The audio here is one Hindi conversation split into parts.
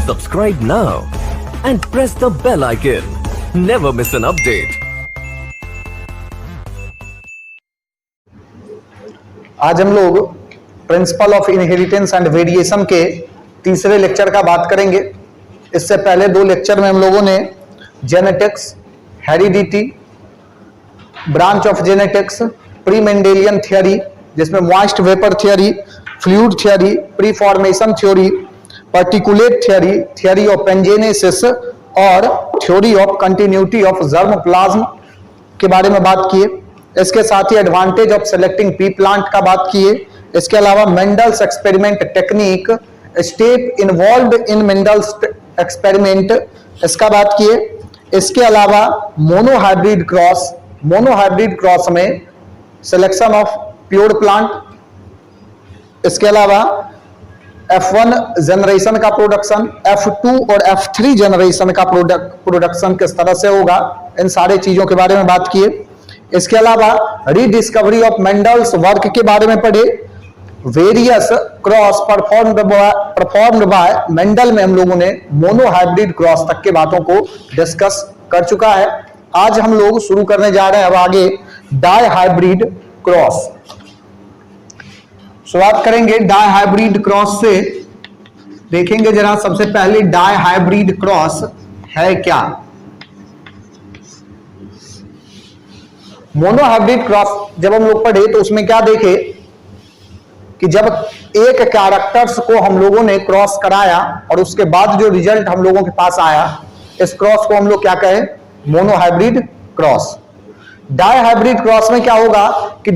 Subscribe now and press the bell icon. Never miss an update. आज हम लोग principle of inheritance and variation के तीसरे लेक्चर का बात करेंगे। इससे पहले दो लेक्चर में हम लोगों ने genetics, heredity, branch of genetics, pre Mendelian theory जिसमें moist vapour theory, fluid theory, pre formation theory, particulate theory, theory of pangenesis और theory of continuity of germ plasm के बारे में बात किए। इसके साथ ही advantage of selecting pea plant का बात किए। इसके अलावा Mendel's experiment technique, step involved in Mendel's experiment, इसका बात किए। इसके अलावा मोनोहाइब्रिड क्रॉस में सिलेक्शन ऑफ प्योर प्लांट, इसके अलावा F1 जनरेशन का प्रोडक्शन, F2 और F3 जनरेशन का प्रोडक्शन किस तरह से होगा, इन सारे चीजों के बारे में बात किए। इसके अलावा रीडिस्कवरी ऑफ मेंडल्स वर्क के बारे में पढ़े। Various cross performed by Mendel में हम लोगों ने मोनोहाइब्रिड क्रॉस तक के बातों को डिस्कस कर चुका है। आज हम लोग शुरू करने जा रहे हैं अब आगे डायहाइब्रिड क्रॉस। शुरुआत करेंगे डायहाइब्रिड क्रॉस से। देखेंगे जरा सबसे पहले डायहाइब्रिड क्रॉस है क्या। मोनोहाइब्रिड क्रॉस जब हम लोग पढ़े तो उसमें क्या देखे कि जब एक कैरेक्टर्स को हम लोगों ने क्रॉस कराया और उसके बाद जो रिजल्ट हम लोगों के पास आया, इस क्रॉस को हम लोग क्या कहें, मोनोहाइब्रिड क्रॉस। डायहाइब्रिड क्रॉस में क्या होगा कि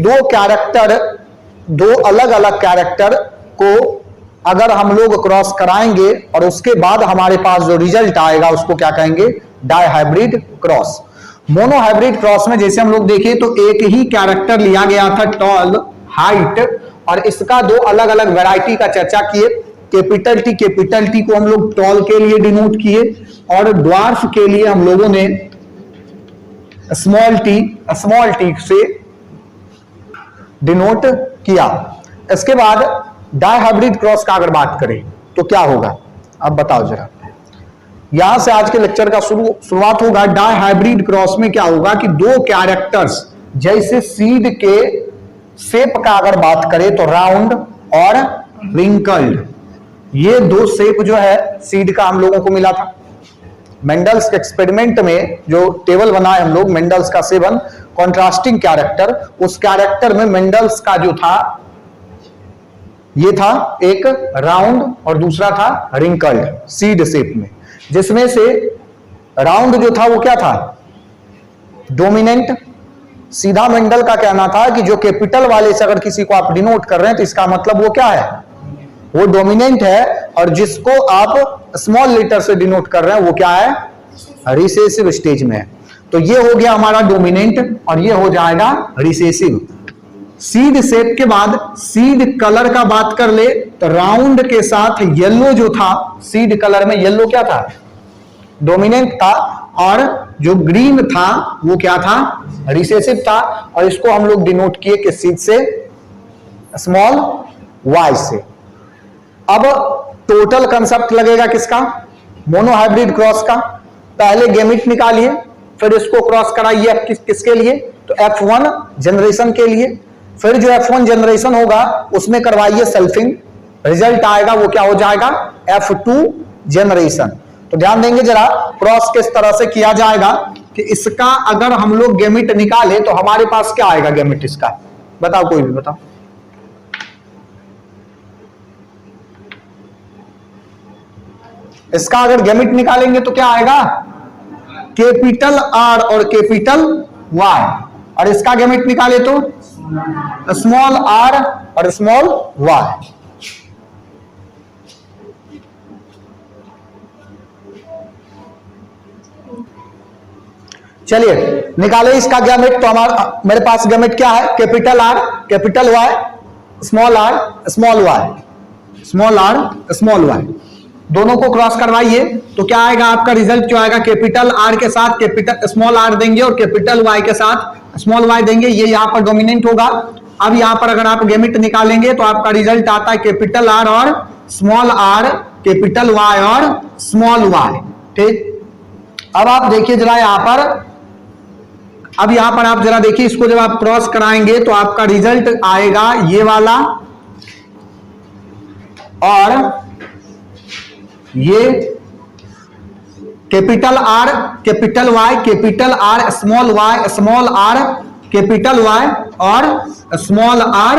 दो अलग अलग कैरेक्टर को अगर हम लोग क्रॉस कराएंगे और उसके बाद हमारे पास जो रिजल्ट आएगा उसको क्या कहेंगे, डायहाइब्रिड क्रॉस। मोनोहाइब्रिड क्रॉस में जैसे हम लोग देखें तो एक ही कैरेक्टर लिया गया था, टॉल, हाइट, और इसका दो अलग अलग वैरायटी का चर्चा किए। कैपिटल टी को हम लोग टॉल के लिए डिनोट किए और ड्वार्फ के लिए हम लोगों ने स्मॉल टी से डिनोट किया। इसके बाद डायहाइब्रिड क्रॉस का अगर बात करें तो क्या होगा, अब बताओ जरा। यहां से आज के लेक्चर का शुरुआत होगा। डायहाइब्रिड क्रॉस में क्या होगा कि दो कैरेक्टर्स, जैसे सीड के शेप का अगर बात करें तो राउंड और रिंकल्ड, ये दो शेप जो है सीड का हम लोगों को मिला था। मेंडल्स के एक्सपेरिमेंट में जो टेबल बनाए हम लोग, मेंडल्स का 7 कॉन्ट्रास्टिंग कैरेक्टर, उस कैरेक्टर में मेंडल्स का जो था ये था एक राउंड और दूसरा था रिंकल्ड सीड शेप में, जिसमें से राउंड जो था वो क्या था, डोमिनेंट। सीधा मेंडल का कहना था कि जो कैपिटल वाले से अगर किसी को आप डिनोट कर रहे हैं तो इसका मतलब वो क्या है, वो डोमिनेंट है, और जिसको आप स्मॉल लेटर से डिनोट कर रहे हैं वो क्या है, रिसेसिव स्टेज में है। तो ये हो गया हमारा डोमिनेंट और ये हो जाएगा रिसेसिव। सीड शेप के बाद सीड कलर का बात कर ले तो राउंड के साथ येलो जो था, सीड कलर में येलो क्या था, डोमिनेंट था, और जो ग्रीन था वो क्या था, रिसेसिव था। और इसको हम लोग डिनोट किए किस चीज से, स्मॉल वाई से। अब टोटल कंसेप्ट लगेगा किसका, मोनोहाइब्रिड क्रॉस का। पहले गैमेट निकालिए, फिर इसको क्रॉस कराइए किसके लिए, तो F1 जनरेशन के लिए। फिर जो F1 जनरेशन होगा उसमें करवाइए सेल्फिंग, रिजल्ट आएगा वो क्या हो जाएगा, F2 जनरेशन। तो ध्यान देंगे जरा क्रॉस किस तरह से किया जाएगा कि इसका अगर हम लोग गैमेट निकाले तो हमारे पास क्या आएगा गैमेट इसका, बताओ, कोई भी बताओ। इसका अगर गैमेट निकालेंगे तो क्या आएगा, कैपिटल R और कैपिटल Y, और इसका गैमेट निकाले तो स्मॉल r और स्मॉल y। चलिए निकाले इसका गैमेट। तो हमारा मेरे पास गैमेट क्या है, capital R, capital Y, small r, small y, small r, small y, दोनों को क्रॉस करवाइए तो क्या आएगा आपका रिजल्ट जो आएगा, कैपिटल R के साथ कैपिटल स्मॉल r देंगे और कैपिटल Y के साथ स्मॉल y देंगे, ये यहां पर डोमिनेंट होगा। अब यहां पर अगर आप गैमेट निकालेंगे तो आपका रिजल्ट आता है कैपिटल R और स्मॉल r कैपिटल वाई और स्मॉल वाई। ठीक, अब आप देखिए जरा यहां पर, अब यहां पर आप जरा देखिए, इसको जब आप क्रॉस कराएंगे तो आपका रिजल्ट आएगा ये वाला, और ये capital R capital Y, capital R small are capital Y और स्मॉल आर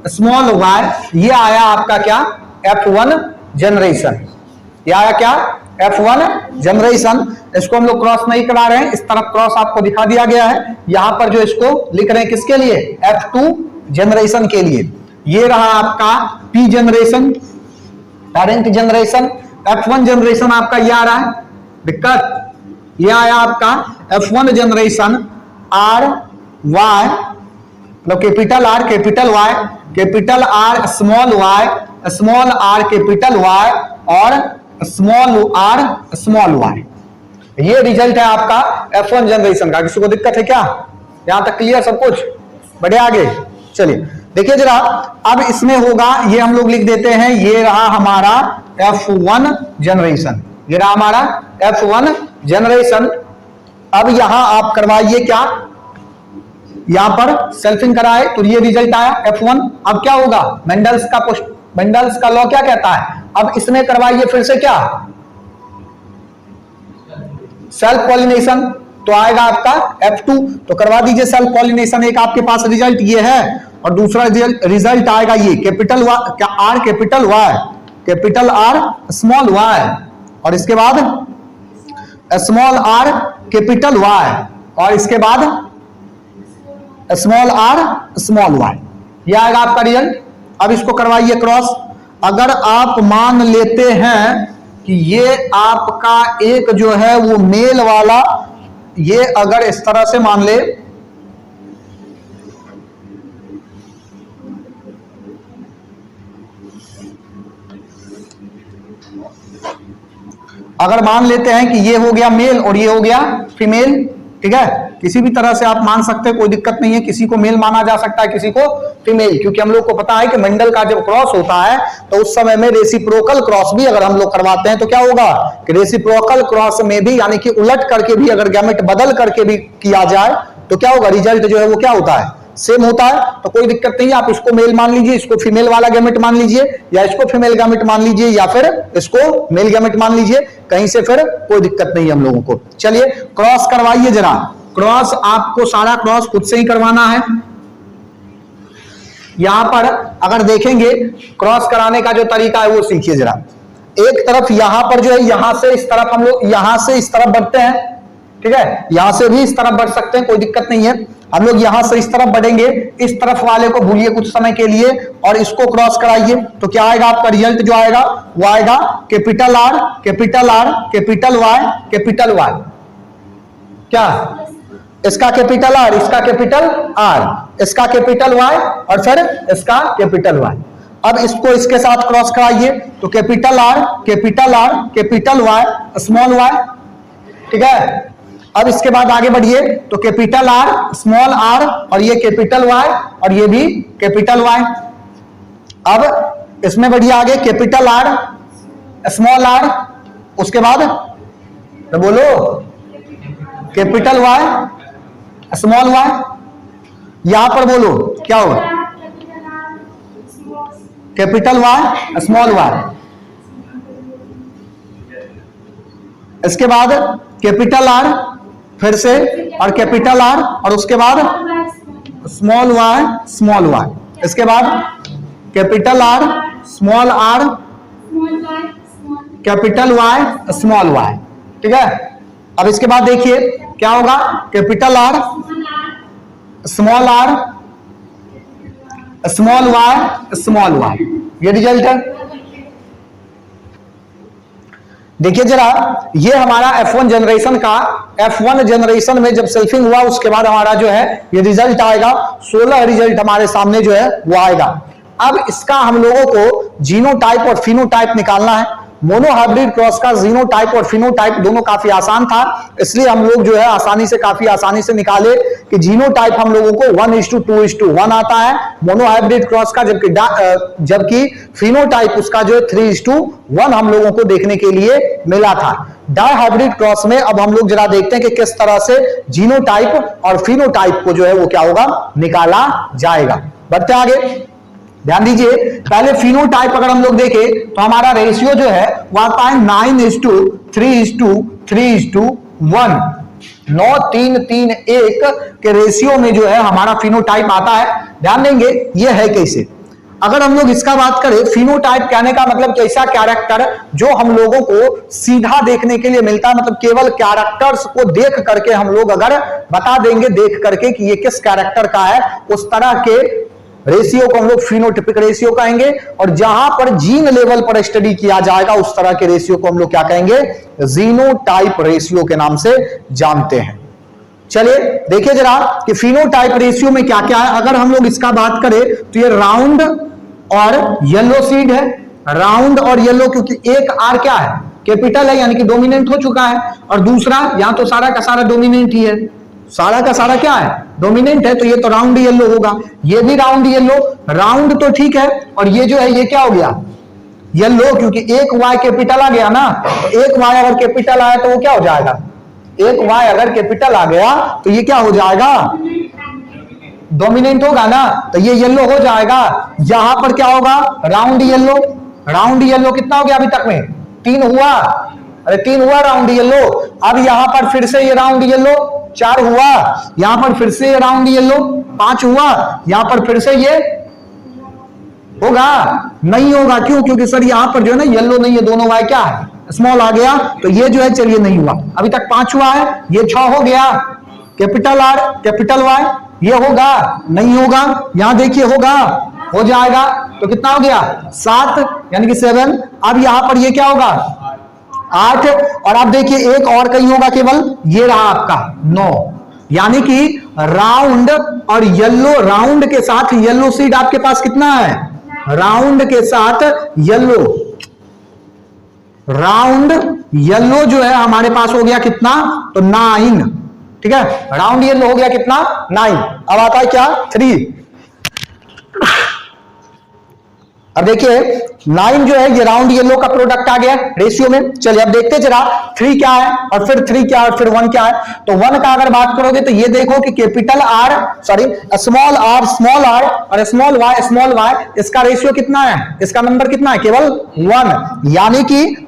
स्मॉल वाई, ये आया आपका क्या, F1 जनरेशन। ये आया क्या, F1 जनरेशन। इसको हम लोग क्रॉस नहीं करा रहे हैं, इस तरफ क्रॉस आपको दिखा दिया गया है। यहां पर जो इसको लिख रहे हैं किसके लिए, F2 जनरेशन के लिए। ये रहा आपका P generation, parent generation. F1 generation आपका ये आ रहा है, दिक्कत ये आया आपका F1 जनरेशन आर वाई, मतलब capital R capital Y, capital R small are capital Y और स्मॉल आर स्मॉल वाई। ये रिजल्ट है आपका F1 जनरेशन का। किसी को दिक्कत है क्या, यहां तक क्लियर सब कुछ, बढ़े आगे। चलिए देखिए जरा, अब इसमें होगा, ये हम लोग लिख देते हैं, ये रहा हमारा F1 जनरेशन, ये रहा हमारा F1 जनरेशन। अब यहां आप करवाइए क्या, यहां पर सेल्फिंग कराए तो ये रिजल्ट आया F1। अब क्या होगा, मेंडल्स का लॉ क्या कहता है, अब इसमें करवाइए फिर से क्या, सेल्फ पॉलिनेशन, तो आएगा आपका F2। तो करवा दीजिए सेल्फ पॉलिनेशन। एक आपके पास रिजल्ट ये है और दूसरा रिजल्ट आएगा ये capital R capital Y, capital R small y और इसके बाद स्मॉल आर कैपिटल वाई और इसके बाद स्मॉल आर स्मॉल वाई। यह आएगा आपका रिजल्ट। अब इसको करवाइए क्रॉस। अगर आप मान लेते हैं कि ये आपका एक जो है वो मेल वाला, ये अगर इस तरह से मान ले, अगर मान लेते हैं कि ये हो गया मेल और ये हो गया फीमेल, ठीक है, किसी भी तरह से आप मान सकते हैं, कोई दिक्कत नहीं है। किसी को मेल माना जा सकता है, किसी को फीमेल, क्योंकि हम लोग को पता है कि मंडल का जब क्रॉस होता है तो उस समय में रेसिप्रोकल क्रॉस भी अगर हम लोग करवाते हैं तो क्या होगा कि रेसिप्रोकल क्रॉस में भी, यानी कि उलट करके भी अगर गैमेट बदल करके भी किया जाए तो क्या होगा, रिजल्ट जो है वो क्या होता है, सेम होता है। तो कोई दिक्कत नहीं है, आप इसको मेल मान लीजिए, इसको फीमेल वाला गैमेट मान लीजिए, या इसको फीमेल गैमेट मान लीजिए, या फिर इसको मेल गैमेट मान लीजिए, कहीं से फिर कोई दिक्कत नहीं है हम लोगों को। चलिए क्रॉस करवाइए जरा। क्रॉस आपको सारा क्रॉस खुद से ही करवाना है। यहां पर अगर देखेंगे क्रॉस कराने का जो तरीका है वो सीखिए जरा। एक तरफ यहां पर जो है, यहां से इस तरफ हम लोग यहां से इस तरफ बढ़ते हैं, ठीक है, यहां से भी इस तरफ बढ़ सकते हैं, कोई दिक्कत नहीं है। हम लोग यहां से इस तरफ बढ़ेंगे, इस तरफ वाले को भूलिए कुछ समय के लिए और इसको क्रॉस कराइए तो क्या आएगा आपका रिजल्ट जो आएगा वो आएगा capital R capital R capital Y capital Y. क्या, इसका कैपिटल आर, इसका कैपिटल आर, इसका कैपिटल वाई और फिर इसका कैपिटल वाई। अब इसको इसके साथ क्रॉस कराइए तो capital R capital Y small y, ठीक है। अब इसके बाद आगे बढ़िए तो कैपिटल आर स्मॉल आर और ये कैपिटल वाई और ये भी कैपिटल वाई। अब इसमें बढ़िए आगे कैपिटल आर स्मॉल आर, उसके बाद तो बोलो कैपिटल वाई स्मॉल वाई। यहां पर बोलो क्या होगा, कैपिटल वाई स्मॉल वाई, इसके बाद कैपिटल आर फिर से और कैपिटल आर और उसके बाद स्मॉल वाई, इसके बाद capital R small are capital Y small y, ठीक है। अब इसके बाद देखिए क्या होगा, कैपिटल आर स्मॉल वाई, ये रिजल्ट है। देखिए जरा, ये हमारा F1 जनरेशन का, F1 जनरेशन में जब सेल्फिंग हुआ उसके बाद हमारा जो है ये रिजल्ट आएगा, 16 रिजल्ट हमारे सामने जो है वो आएगा। अब इसका हम लोगों को जीनोटाइप और फिनोटाइप निकालना है। मोनोहाइब्रिड क्रॉस का जीनोटाइप और फिनोटाइप दोनों काफी आसान था, इसलिए हम लोग जो है काफी आसानी से निकाले कि जीनोटाइप हम लोगों को 1:2:1 आता है मोनोहाइब्रिड क्रॉस का, जबकि फिनोटाइप उसका जो है 3:1 हम लोगों को देखने के लिए मिला था। डाइहाइब्रिड क्रॉस में अब हम लोग जरा देखते हैं कि किस तरह से जीनोटाइप और फिनोटाइप को जो है वो क्या होगा, निकाला जाएगा। बढ़ते आगे, ध्यान दीजिए, पहले फिनोटाइप अगर हम लोग देखें तो हमारा रेशियो जो है वो आता है 9:3:3:1, 9:3:3:1 के रेशियो में जो है हमारा फिनोटाइप आता है। ध्यान देंगे ये है कैसे, अगर हम लोग इसका बात करें, फिनोटाइप कहने का मतलब कैसा कैरेक्टर जो हम लोगों को सीधा देखने के लिए मिलता है, मतलब केवल कैरेक्टर्स को देख करके हम लोग अगर बता देंगे देख करके कि ये किस कैरेक्टर का है, उस तरह के रेशियो को हम लोग फिनोटिपिक रेशियो कहेंगे। और जहां पर जीन लेवल पर स्टडी किया जाएगा उस तरह के रेशियो को हम लोग क्या कहेंगे, जीनोटाइप रेशियो के नाम से जानते हैं। चलिए देखिए जरा कि फिनोटाइप रेशियो में क्या क्या है। अगर हम लोग इसका बात करें तो ये राउंड और येलो सीड है, राउंड और येलो, क्योंकि एक आर क्या है, कैपिटल है, यानी कि डोमिनेंट हो चुका है, और दूसरा यहां तो सारा का सारा डोमिनेंट ही है, सारा का सारा क्या है, डोमिनेंट है, तो ये तो राउंड येलो होगा, ये भी राउंड येलो, राउंड तो ठीक है, और ये जो है ये क्या हो गया, येलो, क्योंकि एक वाई कैपिटल आ गया ना, तो एक वाई अगर कैपिटल आया तो वो क्या हो जाएगा, एक वाई अगर कैपिटल आ गया तो ये क्या हो जाएगा, डोमिनेंट होगा ना, तो ये येलो हो जाएगा। यहां पर क्या होगा, राउंड येलो, राउंड येलो कितना हो गया अभी तक में, 3 हुआ, अरे 3 हुआ राउंड येलो। अब यहां पर फिर से ये राउंड येलो 4 हुआ, यहां पर फिर से ये राउंड येलो 5 हुआ, यहां पर फिर से ये होगा, नहीं होगा, क्यों, क्योंकि सर यहां पर जो है ना येलो नहीं है, दोनों वाई क्या है, स्मॉल आ गया, तो ये जो है चलिए नहीं हुआ, अभी तक 5 हुआ है, ये 6 हो गया, कैपिटल आर कैपिटल वाई, ये होगा, नहीं होगा, यहां देखिए होगा, हो जाएगा, तो कितना हो गया 7, यानी कि 7। अब यहां पर ये क्या होगा 8, और अब देखिए एक और कहीं होगा केवल, ये रहा आपका 9, यानी कि राउंड और येलो, राउंड के साथ येलो सीड आपके पास कितना है, राउंड के साथ येलो, राउंड येलो जो है हमारे पास हो गया कितना, तो 9, ठीक है, राउंड येलो हो गया कितना 9। अब आता है क्या 3। अब देखिए 9 जो है ये राउंड येलो का प्रोडक्ट आ गया रेशियो में। चलिए अब देखते जरा 3 क्या है और फिर 3 क्या है और फिर 1 क्या है। तो 1 का अगर बात करोगे तो ये देखो कि capital R sorry small r और स्मॉल वाई इसका रेशियो कितना है, इसका नंबर कितना है, केवल 1, यानी कि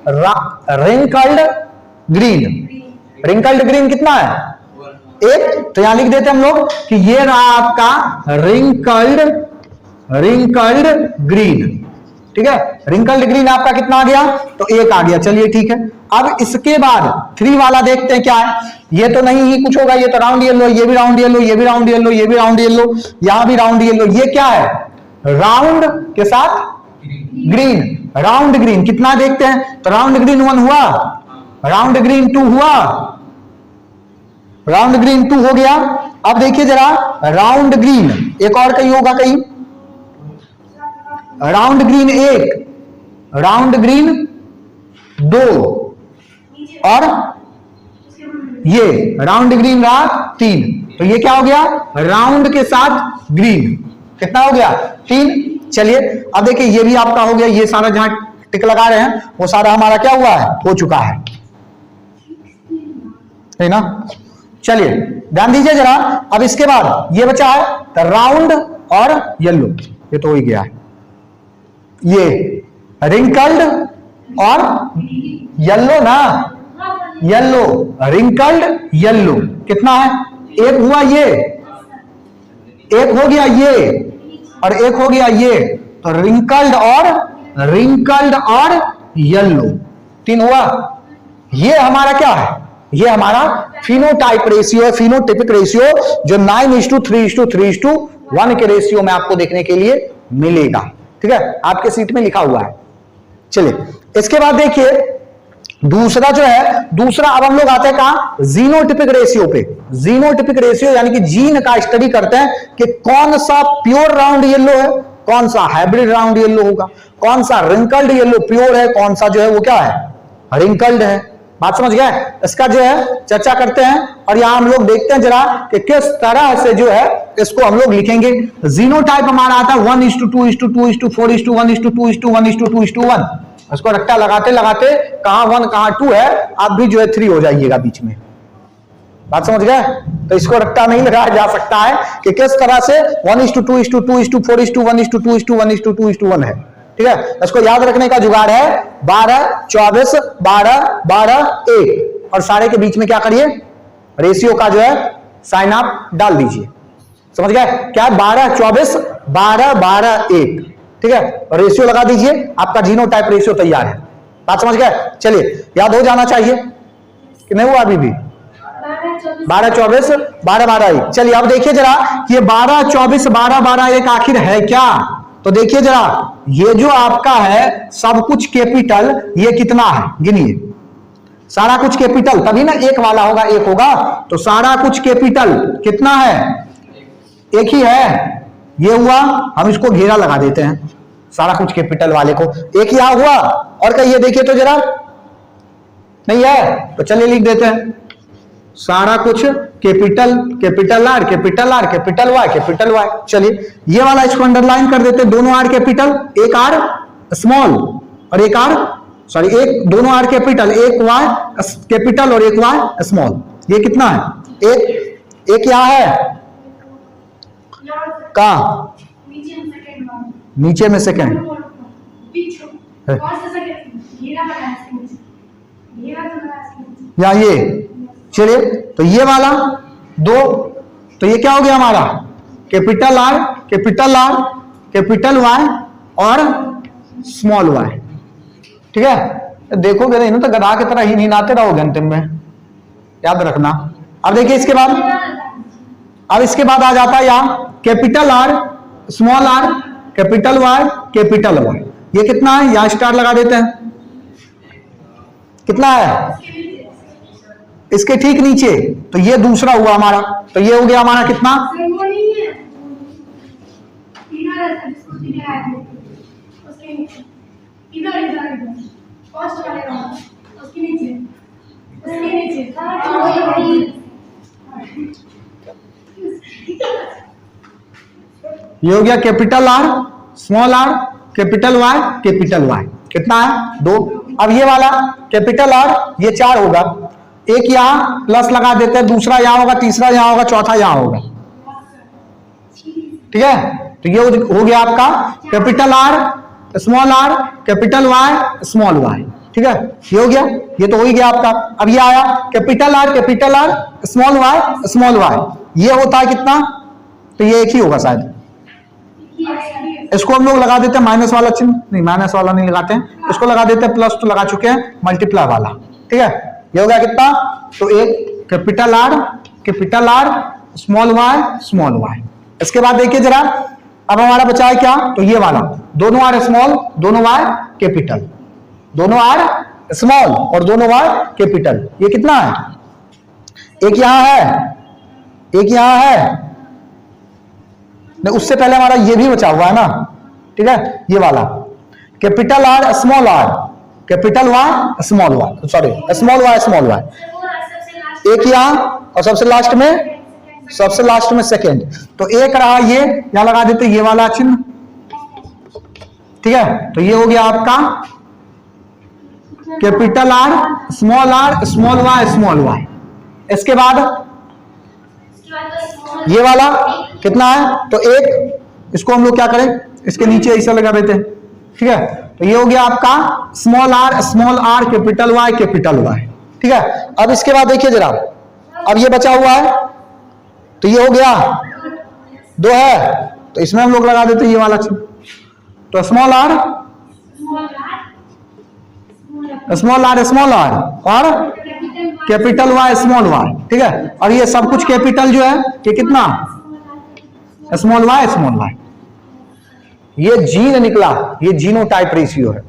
रिंकल्ड ग्रीन कितना है 1। तो यहां लिख देते हम लोग कि ये रहा आपका रिंकल्ड ग्रीन, ठीक है, रिंकल्ड ग्रीन आपका कितना आ गया, तो 1 आ गया। चलिए ठीक है, अब इसके बाद 3 वाला देखते हैं क्या है। ये तो नहीं ही कुछ होगा, ये तो राउंड येलो, ये भी राउंड येलो, ये भी राउंड येलो, ये भी राउंड येलो, यहां भी राउंड येलो, ये क्या है, राउंड के साथ ग्रीन, राउंड ग्रीन कितना देखते हैं, तो राउंड ग्रीन 1 हुआ, राउंड ग्रीन 2 हुआ, राउंड ग्रीन 2 हो गया। अब देखिए जरा राउंड ग्रीन एक और कहीं होगा, कहीं राउंड ग्रीन 1, राउंड ग्रीन 2 और ये राउंड ग्रीन रहा 3। तो ये क्या हो गया, राउंड के साथ ग्रीन कितना हो गया 3। चलिए अब देखिए ये भी आपका हो गया, ये सारा जहां टिक लगा रहे हैं वो सारा हमारा क्या हुआ है, हो चुका है ना। चलिए ध्यान दीजिए जरा, अब इसके बाद ये बचा है राउंड और येलो, ये तो हो ही गया है, ये रिंकल्ड और येलो ना, येलो रिंकल्ड येलो कितना है, 1 हुआ, ये 1 हो गया, ये और 1 हो गया, ये तो रिंकल्ड और येलो 3 हुआ। ये हमारा क्या है, ये हमारा फिनोटाइप रेशियो है, फिनोटिपिक रेशियो जो 9:3:3:1 के रेशियो में आपको देखने के लिए मिलेगा, ठीक है, आपके सीट में लिखा हुआ है। चलिए इसके बाद देखिए दूसरा जो है, दूसरा अब हम लोग आते हैं कहां, जीनोटिपिक रेशियो पे। जीनोटिपिक रेशियो यानी कि जीन का स्टडी करते हैं कि कौन सा प्योर राउंड येलो है कौन सा हाइब्रिड राउंड येलो होगा, कौन सा रिंकल्ड येलो प्योर है, कौन सा जो है वो क्या है रिंकल्ड है। बात समझ गए? इसका जो है चर्चा करते हैं और यहां हम लोग देखते हैं जरा कि किस तरह से जो है इसको हम लोग लिखेंगे। जीनोटाइप हमारा आता है 1:2:2:1:1:2:1:2:1। इसको रट्टा लगाते लगाते कहां 1 कहां 2 है, आप भी जो है 3 हो जाइएगा बीच में। बात समझ गए? तो इसको रट्टा नहीं लगाया जा सकता है कि किस तरह से 1:2:2:4:1:1:2:1 है। ठीक है, इसको याद रखने का जुगाड़ है 12 24 12 12 1 और सारे के बीच में क्या करिए रेशियो का जो है साइन आप डाल दीजिए। समझ गए? क्या 12 24 12 12 1। ठीक है, रेशियो लगा दीजिए, आपका जीनोटाइप रेशियो तैयार है। बात समझ गए? चलिए, याद हो जाना चाहिए कि नहीं हुआ अभी भी 12 24 12 12 1। चलिए अब देखिए जरा ये 12 24 12 12 1 आखिर है क्या। तो देखिए जरा ये जो आपका है सब कुछ कैपिटल, ये कितना है गिनिए, सारा कुछ कैपिटल, तभी ना एक वाला होगा एक होगा। तो सारा कुछ कैपिटल कितना है, एक ही है। ये हुआ, हम इसको घेरा लगा देते हैं सारा कुछ कैपिटल वाले को, एक ही हुआ। और कहिए देखिए तो जरा, नहीं है तो चलिए लिख देते हैं सारा कुछ capital, capital R capital R capital Y capital Y. चलिए ये वाला इसको अंडरलाइन कर देते हैं, दोनों आर कैपिटल एक आर स्मॉल और एक आर सॉरी एक, दोनों आर कैपिटल एक वाई कैपिटल और एक वाई स्मॉल। ये कितना है, एक यहां है, कहां नीचे में सेकेंड, या ये। चलिए तो ये वाला दो, तो ये क्या हो गया हमारा capital R capital R capital Y और स्मॉल वाई। ठीक है, देखोगे नहीं तो गधा की तरह ही नींदाते रहोगे अंतिम में, याद रखना। अब देखिए इसके बाद, अब इसके बाद आ जाता है यहां capital R small are capital Y capital Y. ये कितना है, यहां स्टार लगा देते हैं, कितना है इसके ठीक नीचे। तो ये दूसरा हुआ हमारा, तो ये हो गया हमारा कितना, ये हो गया capital R small are capital Y capital Y. कितना है 2। अब ये वाला कैपिटल आर ये 4 होगा, एक यहां प्लस लगा देते हैं, दूसरा यहां होगा, तीसरा यहां होगा, चौथा यहां होगा। ठीक है, तो ये हो गया आपका capital R small are capital Y small y. ठीक है, ये हो गया, ये तो हो ही गया आपका। अब ये आया कैपिटल आर स्मॉल वाई, ये होता है कितना, तो ये एक ही होगा शायद। इसको हम लोग लगा देते हैं माइनस वाला चिन्ह, नहीं माइनस वाला नहीं लगाते हैं, इसको लगा देते हैं प्लस, तो लगा चुके हैं मल्टीप्लाई वाला। ठीक है, ये हो गया कितना, तो एक कैपिटल आर स्मॉल वाई। इसके बाद देखिए जरा, अब हमारा बचा है क्या, तो ये वाला दोनों आर स्मॉल दोनों वाई कैपिटल, दोनों आर स्मॉल और दोनों वाई कैपिटल। ये कितना है, एक यहां है एक यहां है, नहीं उससे पहले हमारा ये भी बचा हुआ है ना। ठीक है, ये वाला capital R small are capital Y small y, sorry small y, एक यहां और सबसे लास्ट में सेकेंड। तो एक रहा ये, यहां लगा देते ये वाला चिन्ह। ठीक है, तो ये हो गया आपका कैपिटल आर स्मॉल वाई। इसके बाद ये वाला कितना है, तो एक, इसको हम लोग क्या करें, इसके नीचे ऐसा लगा देते हैं। ठीक है, तो ये हो गया आपका स्मॉल आर कैपिटल वाई। ठीक है, अब इसके बाद देखिए जरा, अब ये बचा हुआ है, तो ये हो गया 2 है, तो इसमें हम लोग लगा देते हैं ये वाला चिन्ह। तो स्मॉल आर और कैपिटल वाई स्मॉल वाई। ठीक है, और ये सब कुछ कैपिटल जो है ये कितना, स्मॉल वाई। ये जीन निकला, ये जीनोटाइप रेशियो है।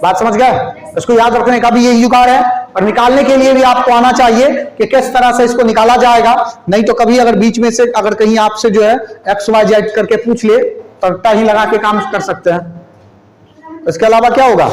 बात समझ गए? इसको याद रखने का भी यही जुगाड़ है, और निकालने के लिए भी आपको आना चाहिए कि किस तरह से इसको निकाला जाएगा। नहीं तो कभी अगर बीच में से अगर कहीं आपसे जो है XYZ करके पूछ ले सतर्कता ही लगा के काम कर सकते हैं। इसके अलावा क्या होगा,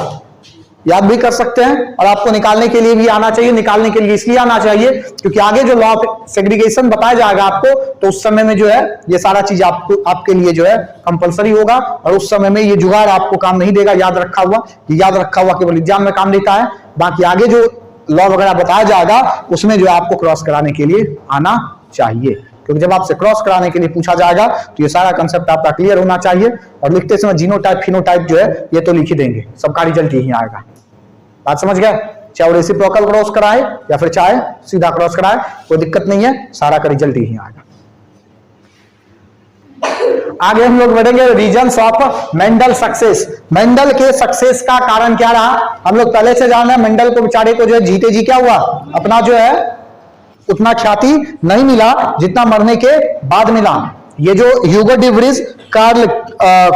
याद भी कर सकते हैं और आपको निकालने के लिए भी आना चाहिए। निकालने के लिए इसलिए आना चाहिए क्योंकि आगे जो लॉ ऑफ सेग्रीगेशन बताया जाएगा आपको, तो उस समय में जो है ये सारा चीज आपको आपके लिए जो है कंपलसरी होगा, और उस समय में ये जुगाड़ आपको काम नहीं देगा। याद रखा हुआ केवल एग्जाम में काम देता है, बाकी आगे जो लॉ वगैरह बताया जाएगा उसमें जो है आपको क्रॉस कराने के लिए आना चाहिए, क्योंकि जब आपसे क्रॉस कराने के लिए पूछा जाएगा तो ये सारा कंसेप्ट आपका क्लियर होना चाहिए। और लिखते समय जीनोटाइप फिनोटाइप जो है ये तो लिख ही देंगे, सबका रिजल्ट यही आएगा। बात समझ गए? चाहे वो रेसिप्रोकल क्रॉस कराए या फिर चाहे सीधा क्रॉस कराए, कोई दिक्कत नहीं है, सारा का रिजल्ट यही आएगा। आगे हम लोग बढ़ेंगे reasons of Mendel success. Mendel के सक्सेस का कारण क्या रहा, हम लोग पहले से जान रहे हैं। मेंडल को बेचारे को जो है जीते जी क्या हुआ, अपना जो है उतना ख्याति नहीं मिला जितना मरने के बाद मिला। ये जो ह्यूगो डी व्रिज, कार्ल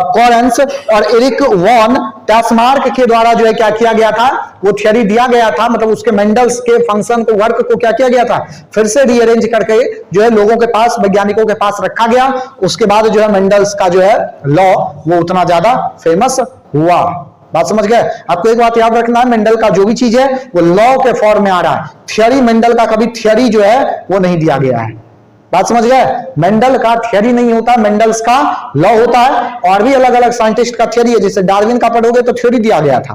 कोरेंस और एरिक वॉन टैस्मार्क के द्वारा जो है क्या किया गया था, वो थियरी दिया गया था, मतलब उसके मेंडल्स के फंक्शन को, वर्क को क्या किया गया था, फिर से रीअरेंज करके जो है लोगों के पास, वैज्ञानिकों के पास रखा गया। उसके बाद जो है मेंडल्स का जो है लॉ वो उतना ज्यादा फेमस हुआ। बात समझ गए? आपको एक बात याद रखना है, मेंडल का जो भी चीज है वो लॉ के फॉर्म में आ रहा है। थियरी मेंडल का कभी थियरी जो है वो नहीं दिया गया है। बात समझ गए? मेंडल का थियरी नहीं होता, मेंडल्स का लॉ होता है। और भी अलग अलग साइंटिस्ट का थियरी है, जैसे डार्विन का पढ़ोगे तो थियरी दिया गया था।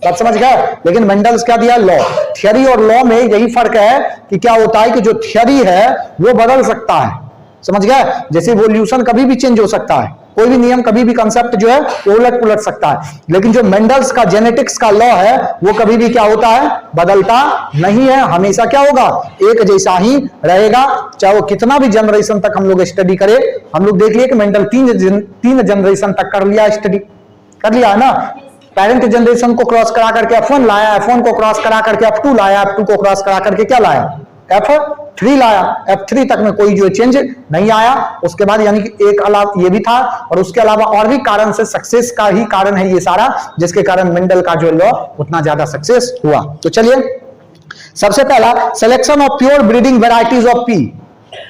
बात समझ गए? लेकिन मेंडल्स क्या दिया, लॉ। थियरी और लॉ में यही फर्क है कि क्या होता है कि जो थियरी है वो बदल सकता है, समझ गए? जैसे इवोल्यूशन कभी भी चेंज हो सकता है, कोई भी नियम, कभी भी कंसेप्ट जो है वो उलट पुलट सकता है। लेकिन जो मेंडल्स का जेनेटिक्स का लॉ है वो कभी भी क्या होता है, बदलता नहीं है, हमेशा क्या होगा, एक जैसा ही रहेगा। चाहे वो कितना भी जनरेशन तक हम लोग स्टडी करें। हम लोग देख लिए कि मेंडल तीन जनरेशन तक कर लिया, स्टडी कर लिया है ना। पेरेंट जनरेशन को क्रॉस करा करके F1 लाया, F1 को क्रॉस करा करके F2 लाया, F2 को क्रॉस करा करके क्या लाया, F3 लाया। F3 तक में कोई जो चेंज नहीं आया। उसके बाद यानी कि एक अलावा ये भी था, और उसके अलावा और भी कारण से, सक्सेस का ही कारण है ये सारा, जिसके कारण मेंडल का जो लॉ उतना ज्यादा सक्सेस हुआ। तो चलिए, सबसे पहला selection of pure breeding varieties of P.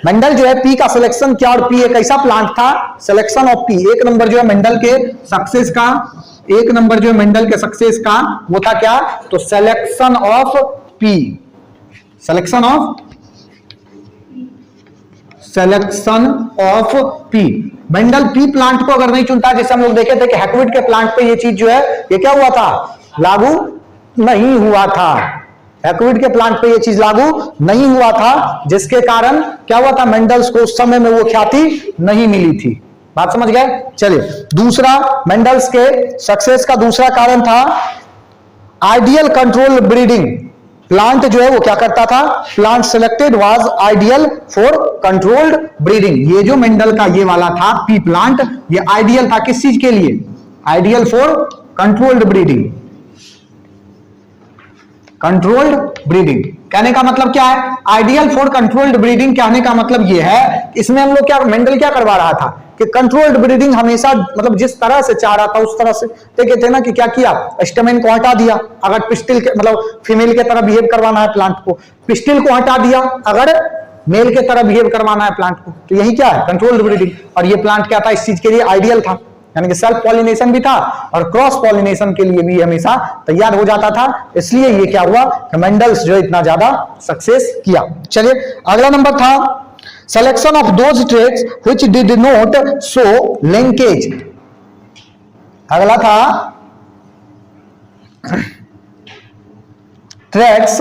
Mendel जो है पी का सिलेक्शन किया, और पी एक ऐसा प्लांट था, सिलेक्शन ऑफ पी। एक नंबर जो है मेंडल के सक्सेस का, एक नंबर जो है मेंडल के सक्सेस का वो था क्या, तो selection of P. Selection of P. Mendel P plant को अगर नहीं चुनता, जैसे हम लोग देखे थे कि हैकविड के प्लांट पे ये चीज जो है ये क्या हुआ था, लागू नहीं हुआ था। हैकविड के प्लांट पे ये चीज लागू नहीं हुआ था, जिसके कारण क्या हुआ था, मेंडल्स को उस समय में वो ख्याति नहीं मिली थी। बात समझ गए? चलिए, दूसरा मेंडल्स के सक्सेस का दूसरा कारण था आइडियल कंट्रोल ब्रीडिंग। प्लांट जो है वो क्या करता था, plant selected was ideal for controlled breeding. ये जो मेंडल का ये वाला था पी प्लांट, ये आइडियल था किस चीज के लिए, ideal for controlled breeding. Controlled breeding कहने का मतलब क्या है, आइडियल फॉर कंट्रोल्ड ब्रीडिंग कहने का मतलब ये है, इसमें हम लोग क्या, मेंडल क्या करवा रहा था कि कंट्रोल्ड ब्रीडिंग हमेशा, मतलब जिस तरह से चाह रहा था उस तरह से। देखे थे ना कि क्या किया, स्टेमेन को हटा दिया, अगर पिस्टिल के मतलब फीमेल के तरह बिहेव करवाना है प्लांट को, पिस्टिल को हटा दिया अगर मेल के तरह बिहेव करवाना है प्लांट को। तो यही क्या है, कंट्रोल्ड ब्रीडिंग। और ये प्लांट क्या था, इस चीज के लिए आइडियल था, यानी कि सेल्फ पॉलिनेशन भी था और क्रॉस पॉलिनेशन के लिए भी हमेशा तैयार हो जाता था। इसलिए ये क्या हुआ, मेंडल्स जो इतना ज्यादा सक्सेस किया। चलिए, अगला नंबर था selection of those traits which did not show linkage। अगला था traits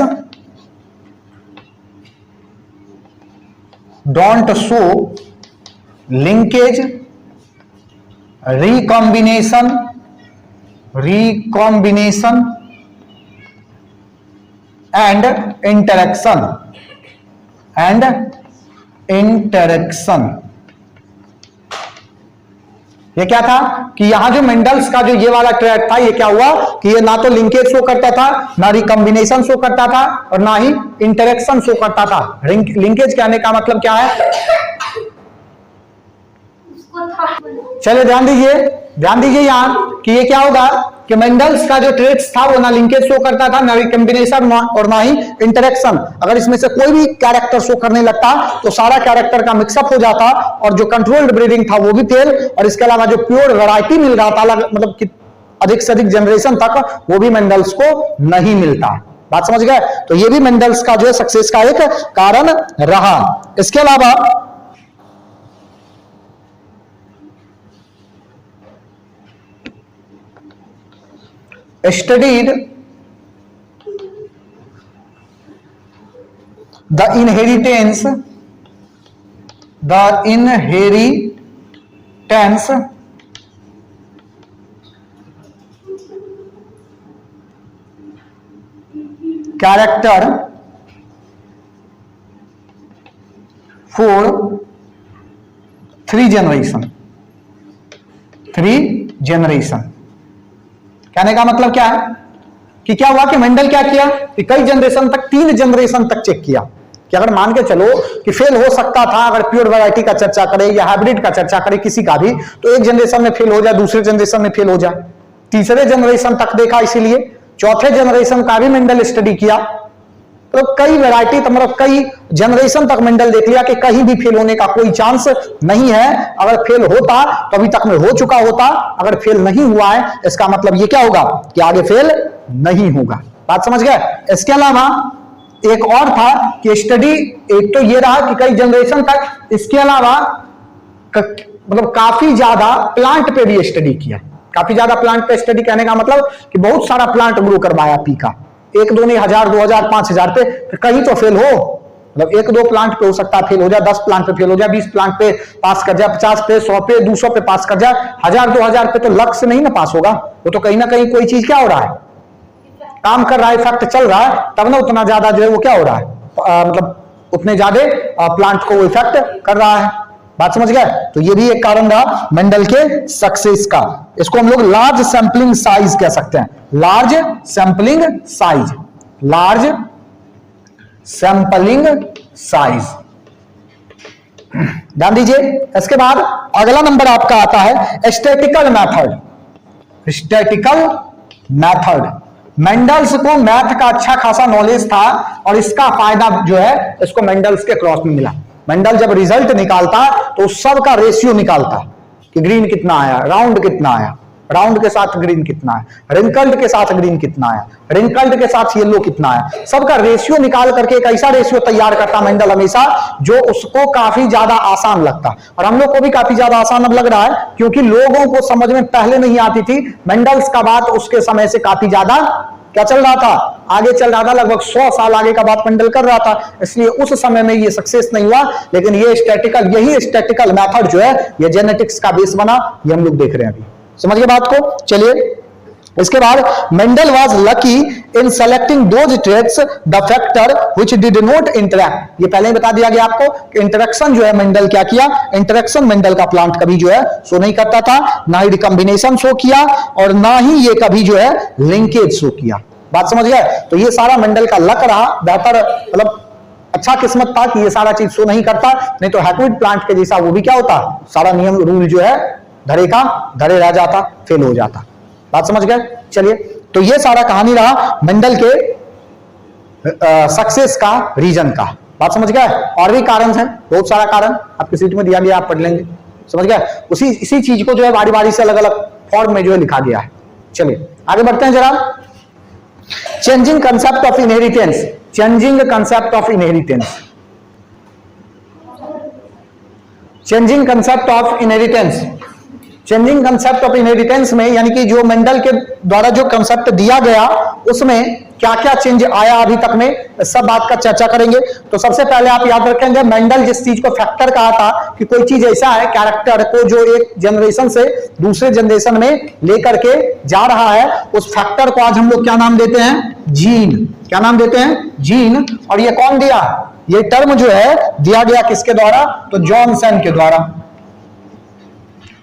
don't show linkage, recombination and interaction. ये क्या था कि यहां जो मेंडल्स का जो ये वाला ट्रैक था, ये क्या हुआ कि ये ना तो लिंकेज शो करता था, ना रिकॉम्बिनेशन शो करता था, और ना ही इंटरेक्शन शो करता था। लिंकेज कहने का मतलब क्या है, चलिए ध्यान दीजिए यहां कि ये क्या होगा कि मेंडल्स का जो ट्रेट्स था वो ना लिंकेज शो करता था, ना रिकॉम्बिनेशन और ना ही इंटरेक्शन। अगर इसमें से कोई भी कैरेक्टर शो करने लगता तो सारा कैरेक्टर का मिक्सअप हो जाता और जो कंट्रोल्ड ब्रीडिंग था वो भी फेल, और इसके अलावा जो प्योर वैरायटी मिल रहा था मतलब कि अधिक से अधिक जनरेशन तक, वो भी मेंडल्स को नहीं मिलता। बात समझ गए? तो ये भी मेंडल्स का जो है सक्सेस का एक कारण रहा। इसके अलावा studied the inheritance character for 3 generation। कहने का मतलब क्या है कि क्या हुआ कि मेंडल क्या किया कि कई जनरेशन तक, 3 जनरेशन तक चेक किया कि अगर मान के चलो कि फेल हो सकता था, अगर प्योर वैरायटी का चर्चा करें या हाइब्रिड का चर्चा करें किसी का भी, तो एक जनरेशन में फेल हो जाए, दूसरे जनरेशन में फेल हो जाए, तीसरे जनरेशन तक देखा, इसीलिए चौथे जनरेशन का भी मेंडल स्टडी किया। तो कई वैरायटी मतलब कई जनरेशन तक मेंडल देख लिया कि कहीं भी फेल होने का कोई चांस नहीं है। अगर फेल होता तो अभी तक में हो चुका होता, अगर फेल नहीं हुआ है इसका मतलब ये क्या होगा कि आगे फेल नहीं होगा। बात समझ गए? इसके अलावा एक और था कि स्टडी, एक तो ये रहा कि कई जनरेशन तक, इसके अलावा मतलब काफी ज्यादा प्लांट पे भी स्टडी किया। काफी ज्यादा प्लांट पे स्टडी कहने का मतलब कि बहुत सारा प्लांट ग्रो करवाया पी का, 1 2 नहीं 1000 2000 5000 पे, कहीं तो फेल हो, मतलब 1 2 प्लांट पे हो सकता है फेल हो जाए, 10 प्लांट पे फेल हो जाए, 20 प्लांट पे पास कर जाए, 50 पे 100 पे 200 पे पास कर जाए, 1000 2000 पे तो लक से नहीं ना पास होगा, वो तो कहीं ना कहीं कोई चीज क्या हो रहा है, काम कर रहा है, इफेक्ट चल रहा है, तब ना उतना ज्यादा जो है वो क्या हो रहा है, मतलब उतने ज्यादा प्लांट को वो इफेक्ट कर रहा है। बात समझ गए? तो ये भी एक कारण रहा मेंडल के सक्सेस का। इसको हम लोग लार्ज सैंपलिंग साइज कह सकते हैं, large sampling size, large sampling size. ध्यान दीजिए। इसके बाद अगला नंबर आपका आता है statistical method. Statistical method, Mendel's को मैथ का अच्छा खासा नॉलेज था और इसका फायदा जो है इसको मेंडल्स के क्रॉस में मिला। मेंडल जब रिजल्ट निकालता तो सबका रेशियो निकालता कि ग्रीन कितना आया, राउंड कितना आया, राउंड के साथ ग्रीन कितना है, रिंकल्ड के साथ ग्रीन कितना आया, रिंकल्ड के साथ येलो कितना है, सबका रेशियो निकाल करके एक ऐसा रेशियो तैयार करता मेंडल हमेशा जो उसको काफी ज्यादा आसान लगता। और हम लोग को भी काफी ज्यादा आसान अब लग रहा है क्योंकि लोगों को समझ में पहले नहीं आती थी। मेंडल्स का बात उसके समय से काफी ज्यादा क्या चल रहा था, आगे चल रहा था, लगभग 100 साल आगे का बात मेंडल कर रहा था, इसलिए उस समय में ये सक्सेस नहीं हुआ। लेकिन ये स्टैटिकल, यही स्टैटिकल मेथड जो है ये जेनेटिक्स का बेस बना, ये हम लोग देख रहे हैं अभी। समझ गए बात को? चलिए इसके बाद Mendel was lucky in selecting those traits the factor which did not interact. ये पहले ही बता दिया गया आपको कि इंटरेक्शन जो है मेंडल क्या किया, इंटरेक्शन मेंडल का प्लांट कभी जो है शो नहीं करता था, ना ही रिकॉम्बिनेशन शो किया और ना ही ये कभी जो है लिंकेज शो किया। बात समझ गए? तो ये सारा मेंडल का लक रहा, बेहतर मतलब अच्छा किस्मत था कि ये सारा चीज शो नहीं करता, नहीं तो हैक्विड प्लांट के जैसा वो भी क्या होता, सारा नियम रूल जो है धरे का धरे रह जाता, फेल हो जाता। बात समझ गए? चलिए, तो ये सारा कहानी रहा मेंडल के सक्सेस का, रीजन का। बात समझ गए? और भी कारण है, बहुत सारा कारण आपकी सीट में दिया गया, आप पढ़ लेंगे। समझ गए? इसी चीज को जो है बारी बारी से अलग अलग फॉर्म में जो है लिखा गया है। चलिए आगे बढ़ते हैं जरा। Changing concept of inheritance, changing concept of inheritance, changing concept of inheritance. Changing concept of inheritance में यानी कि जो मेंडल के द्वारा जो कंसेप्ट दिया गया उसमें क्या क्या चेंज आया अभी तक में, सब बात का चर्चा करेंगे। तो सबसे पहले आप याद रखेंगे मेंडल जिस चीज को फैक्टर कहा था कि कोई चीज ऐसा है कैरेक्टर को जो एक जनरेशन से दूसरे जनरेशन में लेकर के जा रहा है, उस फैक्टर को आज हम लोग क्या नाम देते हैं, जीन। क्या नाम देते हैं? जीन। और ये कौन दिया, ये टर्म जो है दिया गया किसके द्वारा, तो जॉनसन के द्वारा,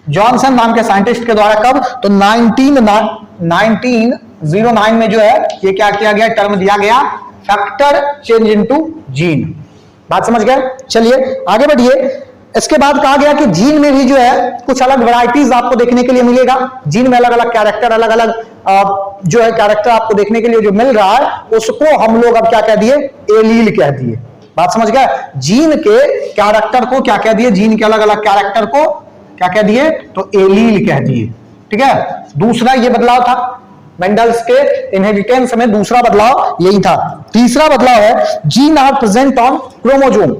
जॉनसन नाम के साइंटिस्ट के द्वारा। कब? तो 1909 में जो है ये क्या किया गया, टर्म दिया गया फैक्टर चेंज इनटू जीन। बात समझ गए? चलिए आगे बढ़िए। इसके बाद कहा गया कि जीन में भी जो है कुछ अलग वैरायटीज आपको देखने के लिए मिलेगा। जीन में अलग अलग कैरेक्टर, अलग अलग जो है कैरेक्टर आपको देखने के लिए जो मिल रहा है, उसको हम लोग अब क्या कह दिए, एलील कह दिए। बात समझ गए? जीन के कैरेक्टर को क्या कह दिए, जीन के अलग अलग कैरेक्टर को क्या कह दिए, तो एलील कह दिए। ठीक है, दूसरा ये बदलाव था मेंडल्स के इनहेरिटेंस में, दूसरा बदलाव यही था। तीसरा बदलाव है gene are present on chromosome.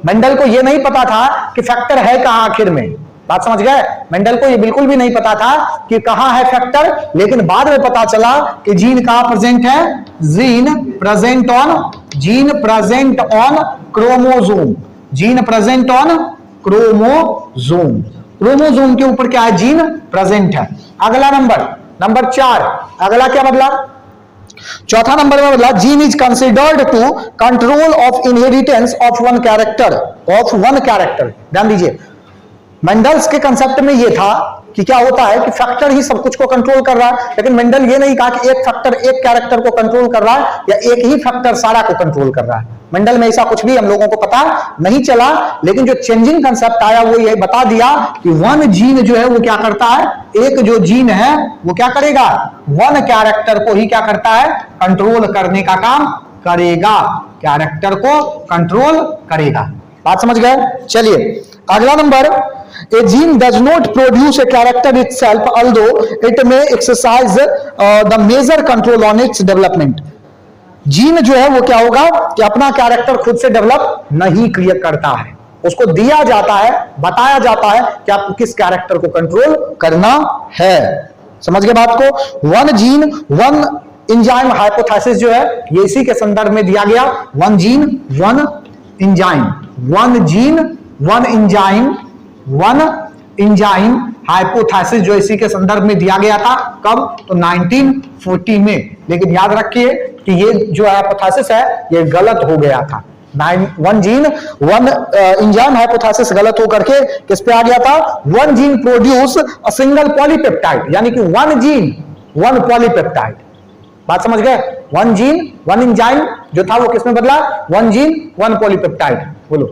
Mendel को यह नहीं पता था कि फैक्टर है कहां आखिर में। बात समझ गए? मेंडल को यह बिल्कुल भी नहीं पता था कि कहां है फैक्टर, लेकिन बाद में पता चला कि जीन कहां प्रेजेंट है, gene present on chromosome, gene present on chromosome. Chromosome के ऊपर क्या है, जीन प्रेजेंट है। अगला नंबर 4, अगला क्या बदला, चौथा नंबर में बदला, gene is considered to control of inheritance of one character. ध्यान दीजिए, मेंडल्स के कंसेप्ट में यह था कि क्या होता है कि फैक्टर ही सब कुछ को कंट्रोल कर रहा है, लेकिन मेंडल ये नहीं कहा कि एक फैक्टर एक कैरेक्टर को कंट्रोल कर रहा है या एक ही फैक्टर सारा को कंट्रोल कर रहा है। मेंडल में ऐसा कुछ भी हम लोगों को पता नहीं चला, लेकिन जो चेंजिंग कंसेप्ट आया वो ये बता दिया कि वन जीन जो है वो क्या करता है, एक जो जीन है वो क्या करेगा, वन कैरेक्टर को ही क्या करता है, कंट्रोल करने का काम करेगा, कैरेक्टर को कंट्रोल करेगा। बात समझ गए? चलिए अगला number, a gene does not produce a character itself although it may exercise the major control on its development। Gene जो है वो क्या होगा कि अपना कैरेक्टर खुद से डेवलप नहीं क्रिएट करता है, उसको दिया जाता है, बताया जाता है कि आपको किस कैरेक्टर को कंट्रोल करना है। समझ गए बात को? One gene one enzyme hypothesis जो है ये इसी के संदर्भ में दिया गया। One gene one enzyme, one gene one enzyme hypothesis जो इसी के संदर्भ में दिया गया था। कब? तो 1940 में। लेकिन याद रखिए कि ये जो हाइपोथेसिस है ये गलत हो गया था। One gene one enzyme hypothesis गलत होकर के किस पे आ गया था, one gene produce a single polypeptide, यानी कि वन जीन वन पॉलीपेप्टाइड। बात समझ गए? वन जीन वन एंजाइम जो था वो किसमें बदला, वन जीन वन पॉलीपेप्टाइड। बोलो।